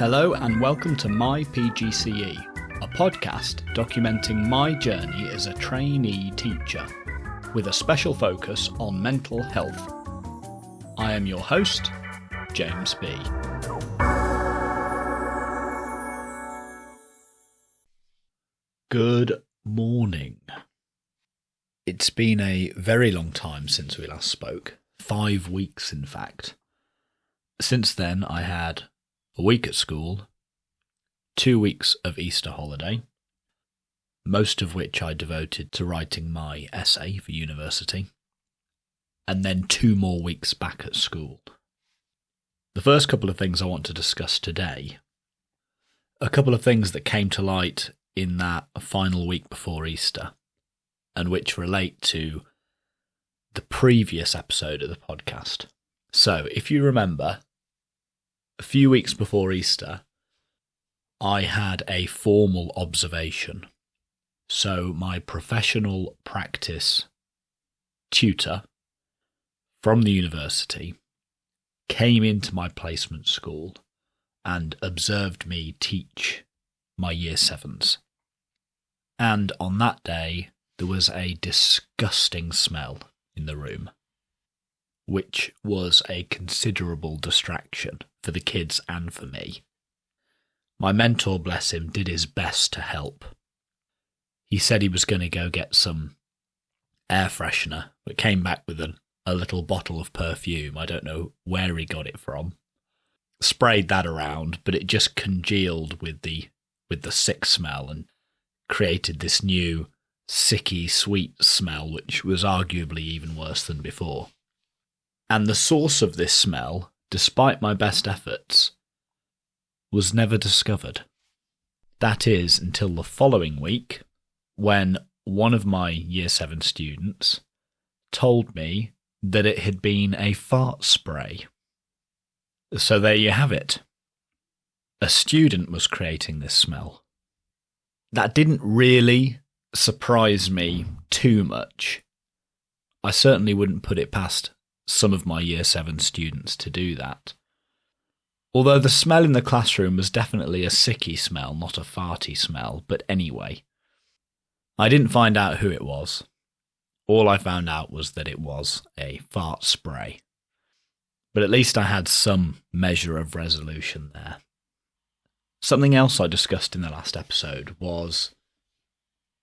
Hello and welcome to My PGCE, a podcast documenting my journey as a trainee teacher, with a special focus on mental health. I am your host, James B. Good morning. It's been a very long time since we last spoke, 5 weeks in fact. Since then I had a week at school, 2 weeks of Easter holiday, most of which I devoted to writing my essay for university, and then 2 more weeks back at school. The first couple of things I want to discuss today, a couple of things that came to light in that final week before Easter, and which relate to the previous episode of the podcast. So, if you remember, a few weeks before Easter, I had a formal observation. So my professional practice tutor from the university came into my placement school and observed me teach my year 7s. And on that day, there was a disgusting smell in the room, which was a considerable distraction for the kids and for me. My mentor, bless him, did his best to help. He said he was going to go get some air freshener, but came back with a little bottle of perfume. I don't know where he got it from. Sprayed that around, but it just congealed with the sick smell and created this new sicky sweet smell, which was arguably even worse than before. And the source of this smell, despite my best efforts, was never discovered. That is, until the following week, when one of my year 7 students told me that it had been a fart spray. So there you have it. A student was creating this smell. That didn't really surprise me too much. I certainly wouldn't put it past some of my year 7 students to do that. Although the smell in the classroom was definitely a sicky smell, not a farty smell, but anyway. I didn't find out who it was. All I found out was that it was a fart spray. But at least I had some measure of resolution there. Something else I discussed in the last episode was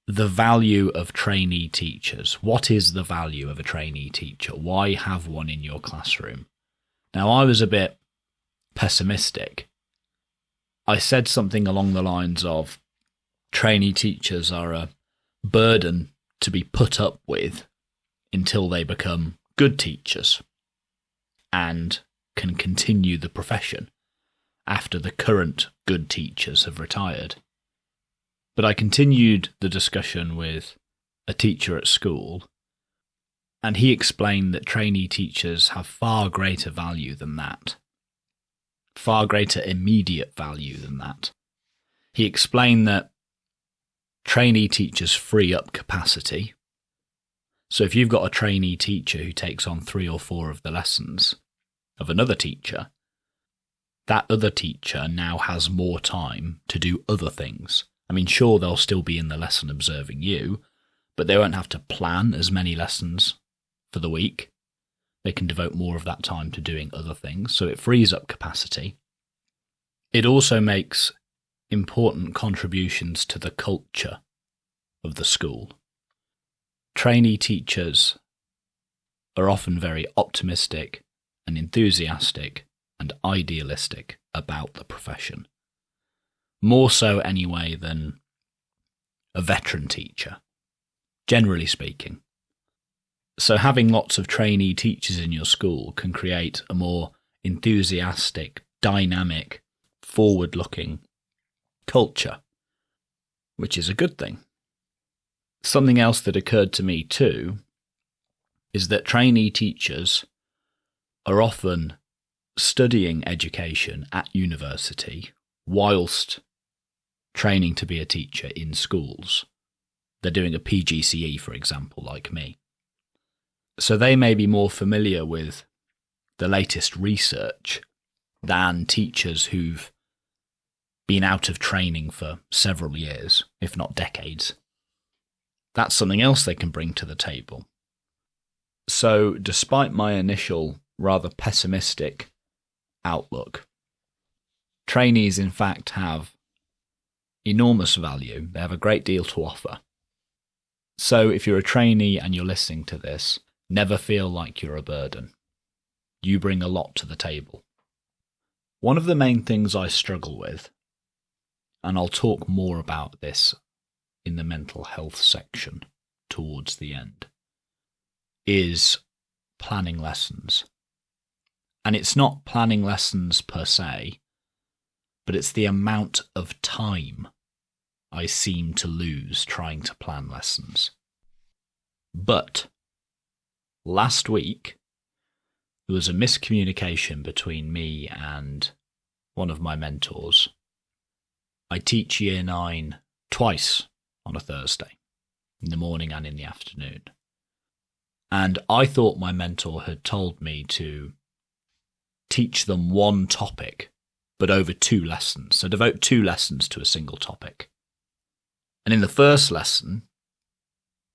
the value of trainee teachers. What is the value of a trainee teacher? Why have one in your classroom? Now, I was a bit pessimistic. I said something along the lines of trainee teachers are a burden to be put up with until they become good teachers and can continue the profession after the current good teachers have retired. But I continued the discussion with a teacher at school, and he explained that trainee teachers have far greater value than that. Far greater immediate value than that. He explained that trainee teachers free up capacity. So if you've got a trainee teacher who takes on 3 or 4 of the lessons of another teacher, that other teacher now has more time to do other things. I mean, sure, they'll still be in the lesson observing you, but they won't have to plan as many lessons for the week. They can devote more of that time to doing other things, so it frees up capacity. It also makes important contributions to the culture of the school. Trainee teachers are often very optimistic and enthusiastic and idealistic about the profession. More so anyway than a veteran teacher, generally speaking. So having lots of trainee teachers in your school can create a more enthusiastic, dynamic, forward-looking culture, which is a good thing. Something else that occurred to me too is that trainee teachers are often studying education at university whilst training to be a teacher in schools. They're doing a PGCE, for example, like me. So they may be more familiar with the latest research than teachers who've been out of training for several years, if not decades. That's something else they can bring to the table. So, despite my initial rather pessimistic outlook, trainees in fact have enormous value. They have a great deal to offer. So if you're a trainee and you're listening to this, never feel like you're a burden. You bring a lot to the table. One of the main things I struggle with, and I'll talk more about this in the mental health section towards the end, is planning lessons. And it's not planning lessons per se, but it's the amount of time I seem to lose trying to plan lessons. But last week, there was a miscommunication between me and one of my mentors. I teach Year 9 twice on a Thursday, in the morning and in the afternoon. And I thought my mentor had told me to teach them one topic, but over 2 lessons. So devote 2 lessons to a single topic. And in the first lesson,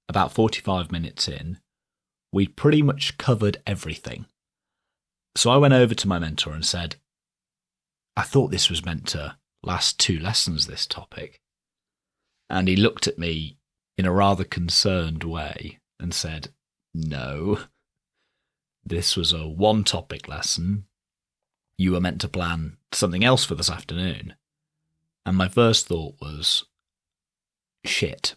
about 45 minutes in, we'd pretty much covered everything. So I went over to my mentor and said, I thought this was meant to last 2 lessons, this topic. And he looked at me in a rather concerned way and said, no, this was a 1-topic lesson. You were meant to plan something else for this afternoon. And my first thought was, shit.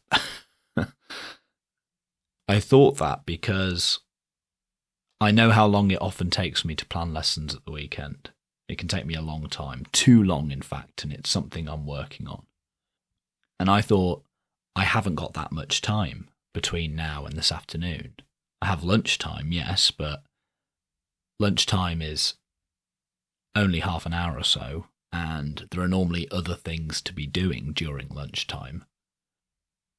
I thought that because I know how long it often takes me to plan lessons at the weekend. It can take me a long time, too long in fact, and it's something I'm working on. And I thought, I haven't got that much time between now and this afternoon. I have lunchtime, yes, but lunchtime is only half an hour or so, and there are normally other things to be doing during lunchtime.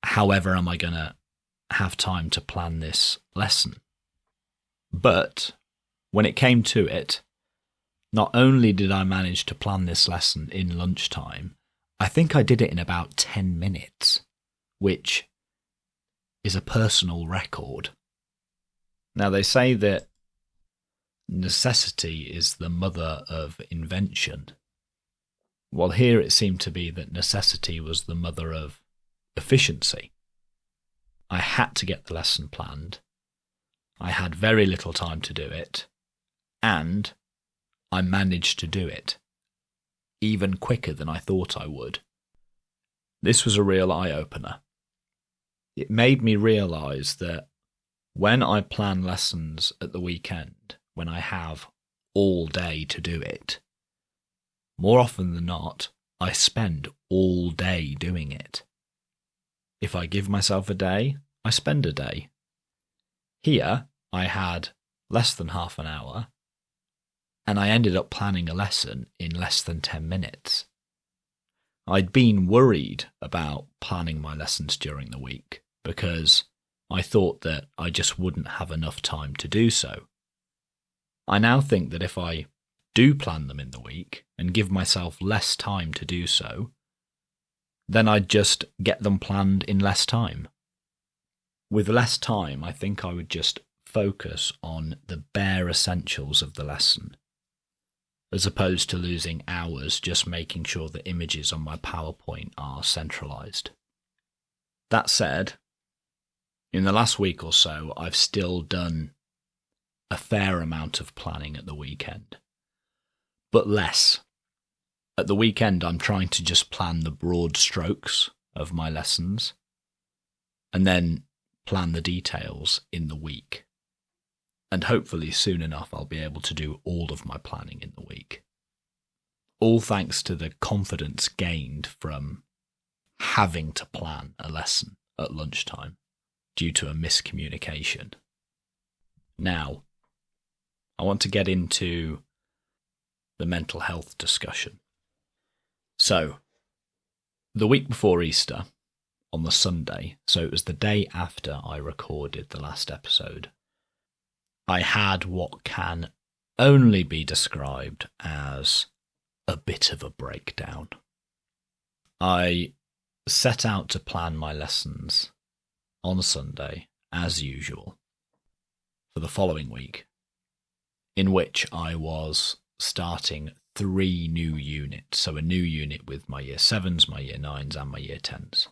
However, am I going to have time to plan this lesson? But when it came to it, not only did I manage to plan this lesson in lunchtime, I think I did it in about 10 minutes, which is a personal record. Now, they say that necessity is the mother of invention. Well, here it seemed to be that necessity was the mother of efficiency. I had to get the lesson planned. I had very little time to do it, and I managed to do it, even quicker than I thought I would. This was a real eye-opener. It made me realise that when I plan lessons at the weekend, when I have all day to do it, more often than not, I spend all day doing it. If I give myself a day, I spend a day. Here, I had less than half an hour, and I ended up planning a lesson in less than 10 minutes. I'd been worried about planning my lessons during the week because I thought that I just wouldn't have enough time to do so. I now think that if I do plan them in the week and give myself less time to do so, then I'd just get them planned in less time. With less time, I think I would just focus on the bare essentials of the lesson, as opposed to losing hours just making sure the images on my PowerPoint are centralised. That said, in the last week or so, I've still done a fair amount of planning at the weekend, but less. At the weekend, I'm trying to just plan the broad strokes of my lessons and then plan the details in the week. And hopefully soon enough, I'll be able to do all of my planning in the week. All thanks to the confidence gained from having to plan a lesson at lunchtime due to a miscommunication. Now, I want to get into the mental health discussion. So, the week before Easter, on the Sunday, so it was the day after I recorded the last episode, I had what can only be described as a bit of a breakdown. I set out to plan my lessons on Sunday, as usual, for the following week, in which I was starting 3 new units. So a new unit with my year 7s, my year 9s, and my year 10s.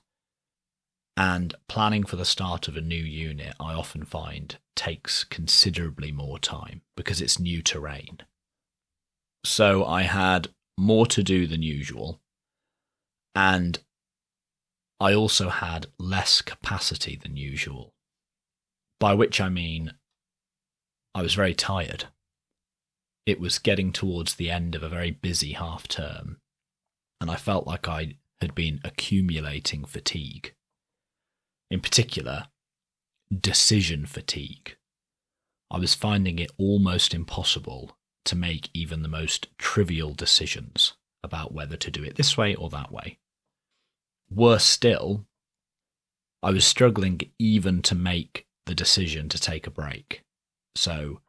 And planning for the start of a new unit, I often find, takes considerably more time because it's new terrain. So I had more to do than usual, and I also had less capacity than usual, by which I mean I was very tired. It was getting towards the end of a very busy half term, and I felt like I had been accumulating fatigue. In particular, decision fatigue. I was finding it almost impossible to make even the most trivial decisions about whether to do it this way or that way. Worse still, I was struggling even to make the decision to take a break. So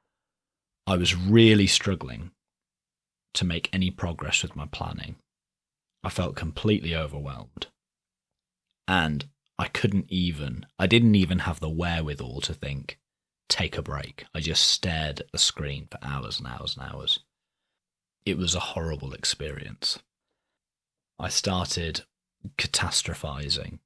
I was really struggling to make any progress with my planning. I felt completely overwhelmed. And I didn't even have the wherewithal to think, take a break. I just stared at the screen for hours and hours and hours. It was a horrible experience. I started catastrophizing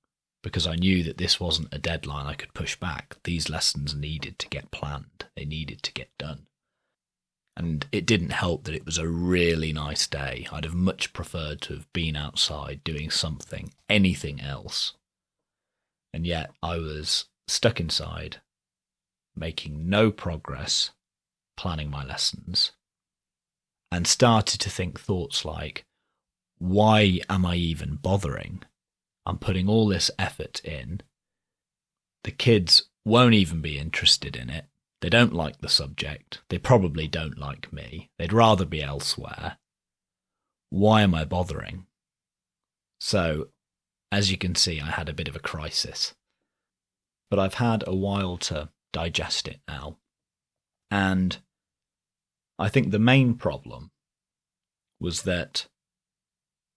because I knew that this wasn't a deadline I could push back. These lessons needed to get planned. They needed to get done. And it didn't help that it was a really nice day. I'd have much preferred to have been outside doing something, anything else. And yet I was stuck inside, making no progress, planning my lessons, and started to think thoughts like, why am I even bothering? I'm putting all this effort in. The kids won't even be interested in it. They don't like the subject. They probably don't like me. They'd rather be elsewhere. Why am I bothering? So, as you can see, I had a bit of a crisis. But I've had a while to digest it now. And I think the main problem was that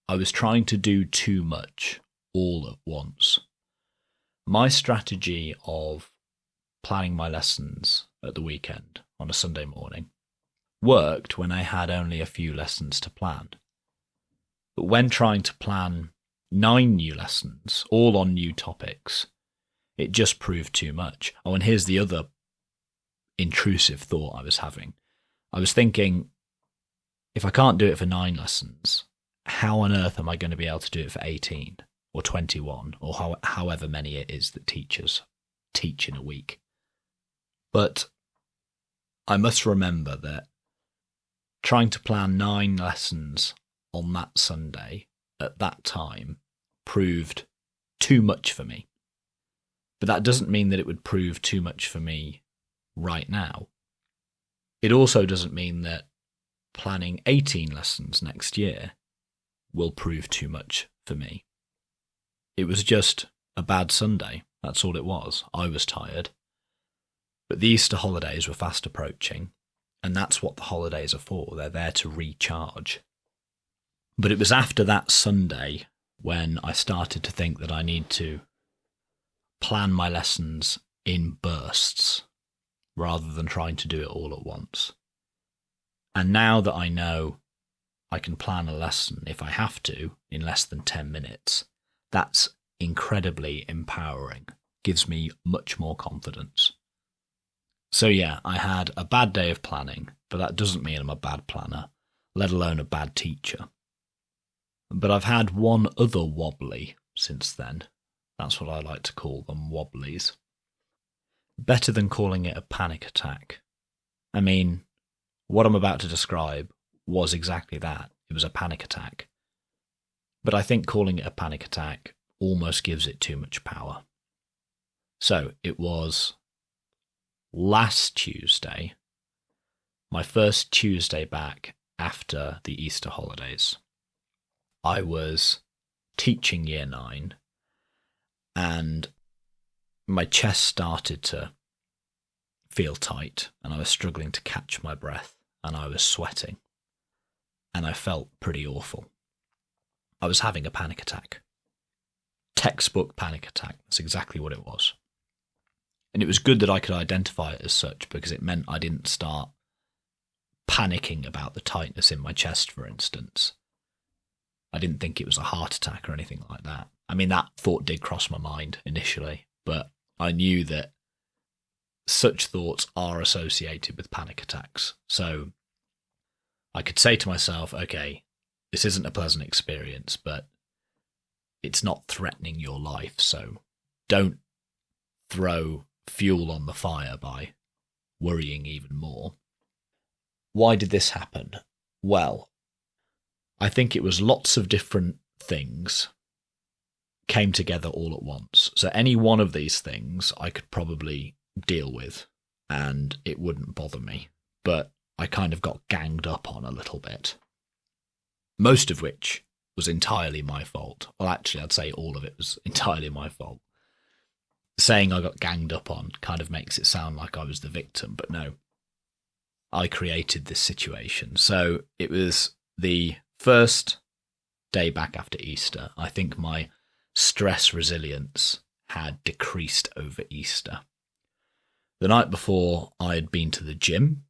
I was trying to do too much all at once. My strategy of planning my lessons at the weekend on a Sunday morning worked when I had only a few lessons to plan. But when trying to plan 9 new lessons, all on new topics, it just proved too much. Oh, and here's the other intrusive thought I was having. I was thinking, if I can't do it for 9 lessons, how on earth am I going to be able to do it for 18 or 21 or however many it is that teachers teach in a week? But I must remember that trying to plan 9 lessons on that Sunday at that time proved too much for me. But that doesn't mean that it would prove too much for me right now. It also doesn't mean that planning 18 lessons next year will prove too much for me. It was just a bad Sunday. That's all it was. I was tired. But the Easter holidays were fast approaching, and that's what the holidays are for. They're there to recharge. But it was after that Sunday when I started to think that I need to plan my lessons in bursts rather than trying to do it all at once. And now that I know I can plan a lesson if I have to in less than 10 minutes, that's incredibly empowering. Gives me much more confidence. So yeah, I had a bad day of planning, but that doesn't mean I'm a bad planner, let alone a bad teacher. But I've had one other wobbly since then. That's what I like to call them, wobblies. Better than calling it a panic attack. I mean, what I'm about to describe was exactly that. It was a panic attack. But I think calling it a panic attack almost gives it too much power. So it was last Tuesday, my first Tuesday back after the Easter holidays. I was teaching year 9 and my chest started to feel tight and I was struggling to catch my breath and I was sweating and I felt pretty awful. I was having a panic attack. textbook panic attack. That's exactly what it was. And it was good that I could identify it as such, because it meant I didn't start panicking about the tightness in my chest, for instance. I didn't think it was a heart attack or anything like that. I mean, that thought did cross my mind initially, but I knew that such thoughts are associated with panic attacks. So I could say to myself, okay, this isn't a pleasant experience, but it's not threatening your life, so don't throw fuel on the fire by worrying even more. Why did this happen? Well, I think it was lots of different things came together all at once. So any one of these things I could probably deal with and it wouldn't bother me. But I kind of got ganged up on a little bit. Most of which was entirely my fault. Well, actually, I'd say all of it was entirely my fault. Saying I got ganged up on kind of makes it sound like I was the victim, but no. I created this situation. So it was the first day back after Easter. I think my stress resilience had decreased over Easter. The night before, I had been to the gym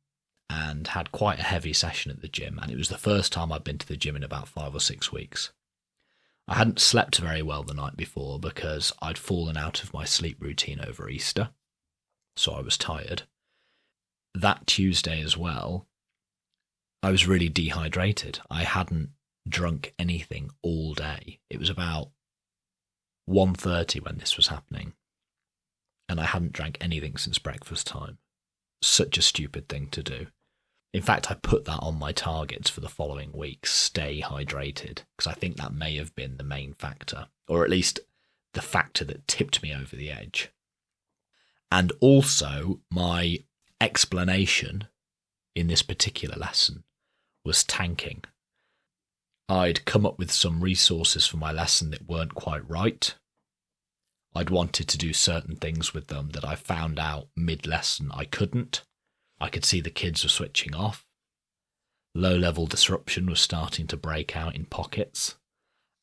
and had quite a heavy session at the gym, and it was the first time I'd been to the gym in about 5 or 6 weeks. I hadn't slept very well the night before because I'd fallen out of my sleep routine over Easter, so I was tired. That Tuesday as well, I was really dehydrated. I hadn't drunk anything all day. It was about 1:30 when this was happening, and I hadn't drank anything since breakfast time. Such a stupid thing to do. In fact, I put that on my targets for the following week, stay hydrated, because I think that may have been the main factor, or at least the factor that tipped me over the edge. And also, my explanation in this particular lesson was tanking. I'd come up with some resources for my lesson that weren't quite right. I'd wanted to do certain things with them that I found out mid-lesson I couldn't. I could see the kids were switching off. Low-level disruption was starting to break out in pockets.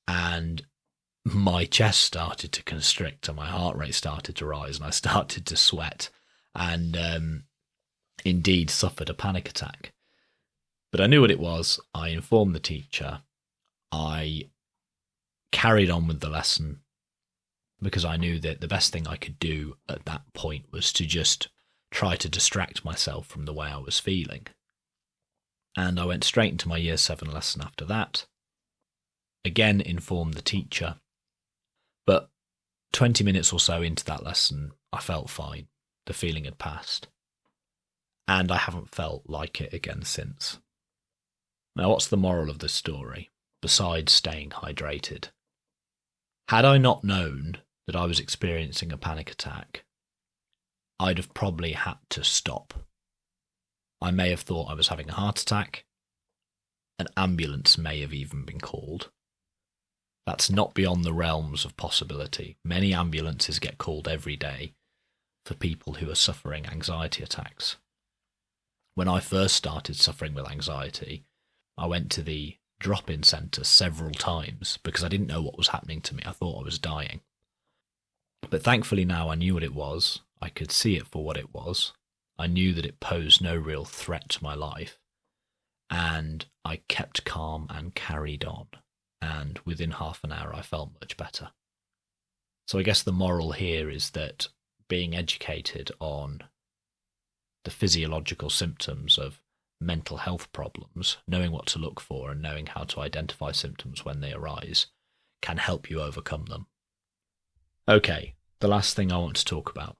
And my chest started to constrict and my heart rate started to rise and I started to sweat and indeed suffered a panic attack. But I knew what it was. I informed the teacher. I carried on with the lesson because I knew that the best thing I could do at that point was to just try to distract myself from the way I was feeling. And I went straight into my Year 7 lesson after that. Again, informed the teacher. But 20 minutes or so into that lesson, I felt fine. The feeling had passed. And I haven't felt like it again since. Now, what's the moral of this story, besides staying hydrated? Had I not known that I was experiencing a panic attack, I'd have probably had to stop. I may have thought I was having a heart attack. An ambulance may have even been called. That's not beyond the realms of possibility. Many ambulances get called every day for people who are suffering anxiety attacks. When I first started suffering with anxiety, I went to the drop-in centre several times because I didn't know what was happening to me. I thought I was dying. But thankfully now I knew what it was. I could see it for what it was. I knew that it posed no real threat to my life. And I kept calm and carried on. And within half an hour I felt much better. So I guess the moral here is that being educated on the physiological symptoms of mental health problems, knowing what to look for and knowing how to identify symptoms when they arise, can help you overcome them. Okay, the last thing I want to talk about.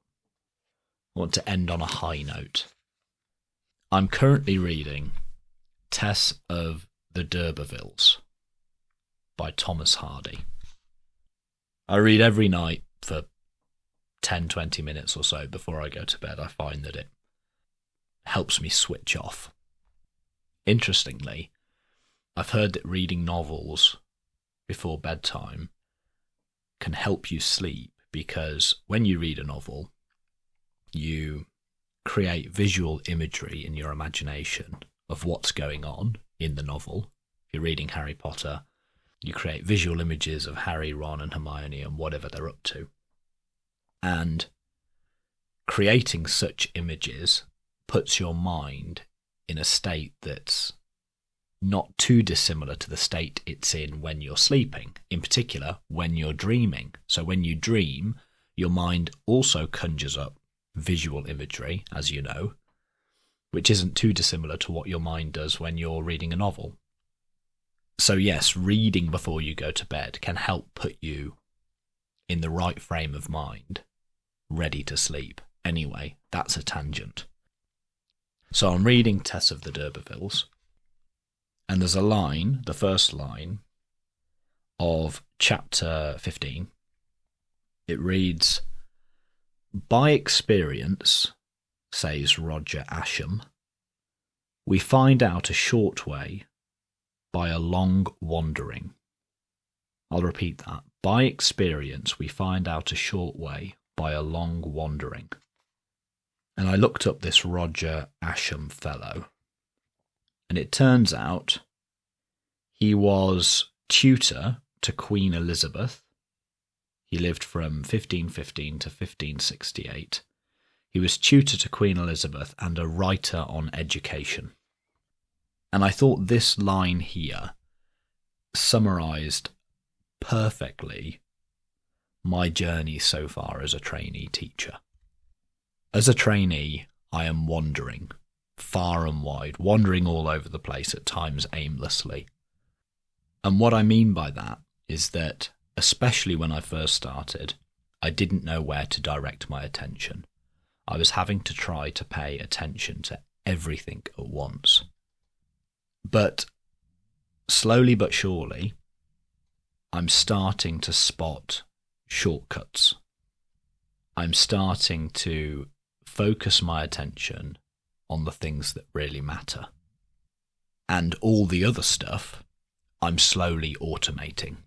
I want to end on a high note. I'm currently reading Tess of the D'Urbervilles by Thomas Hardy. I read every night for 10-20 minutes or so before I go to bed. I find that it helps me switch off. Interestingly, I've heard that reading novels before bedtime can help you sleep because when you read a novel, you create visual imagery in your imagination of what's going on in the novel. If you're reading Harry Potter, You create visual images of Harry, Ron and Hermione and whatever they're up to. And creating such images puts your mind in a state that's not too dissimilar to the state it's in when you're sleeping, in particular when you're dreaming. So when you dream, your mind also conjures up visual imagery, as you know, which isn't too dissimilar to what your mind does when you're reading a novel. So yes, reading before you go to bed can help put you in the right frame of mind, ready to sleep. Anyway, that's a tangent. So I'm reading Tess of the D'Urbervilles, and there's a line, the first line, of chapter 15. It reads, "By experience, says Roger Ascham, we find out a short way by a long wandering." I'll repeat that. By experience, we find out a short way by a long wandering. And I looked up this Roger Ascham fellow, and it turns out he was tutor to Queen Elizabeth. He lived from 1515 to 1568. He was tutor to Queen Elizabeth and a writer on education. And I thought this line here summarised perfectly my journey so far as a trainee teacher. As a trainee, I am wandering far and wide, wandering all over the place, at times aimlessly. And what I mean by that is that, especially when I first started, I didn't know where to direct my attention. I was having to try to pay attention to everything at once. But slowly but surely, I'm starting to spot shortcuts. I'm starting to focus my attention on the things that really matter. And all the other stuff, I'm slowly automating.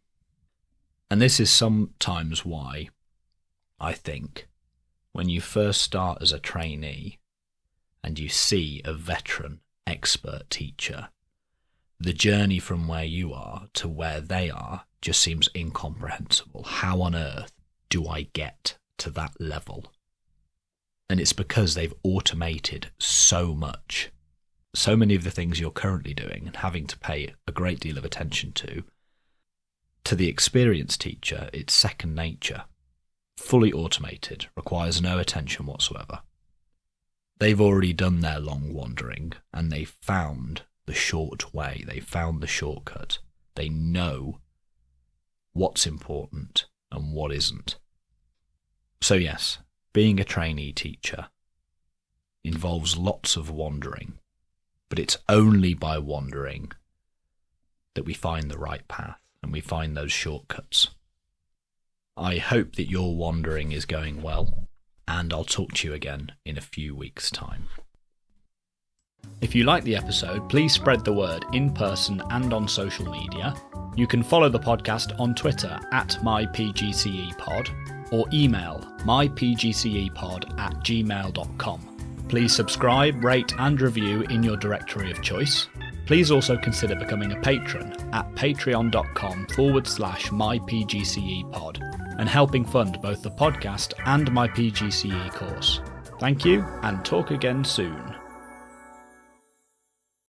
And this is sometimes why I think when you first start as a trainee and you see a veteran expert teacher, the journey from where you are to where they are just seems incomprehensible. How on earth do I get to that level? And it's because they've automated so much. So many of the things you're currently doing and having to pay a great deal of attention to the experienced teacher, it's second nature. Fully automated, requires no attention whatsoever. They've already done their long wandering and they found the short way. They found the shortcut. They know what's important and what isn't. So yes, being a trainee teacher involves lots of wandering, but it's only by wandering that we find the right path and we find those shortcuts. I hope that your wandering is going well, and I'll talk to you again in a few weeks' time. If you like the episode, please spread the word in person and on social media. You can follow the podcast on Twitter @mypgcepod or email mypgcepod@gmail.com. Please subscribe, rate and review in your directory of choice. Please also consider becoming a patron at patreon.com/mypgcepod and helping fund both the podcast and my PGCE course. Thank you, and talk again soon.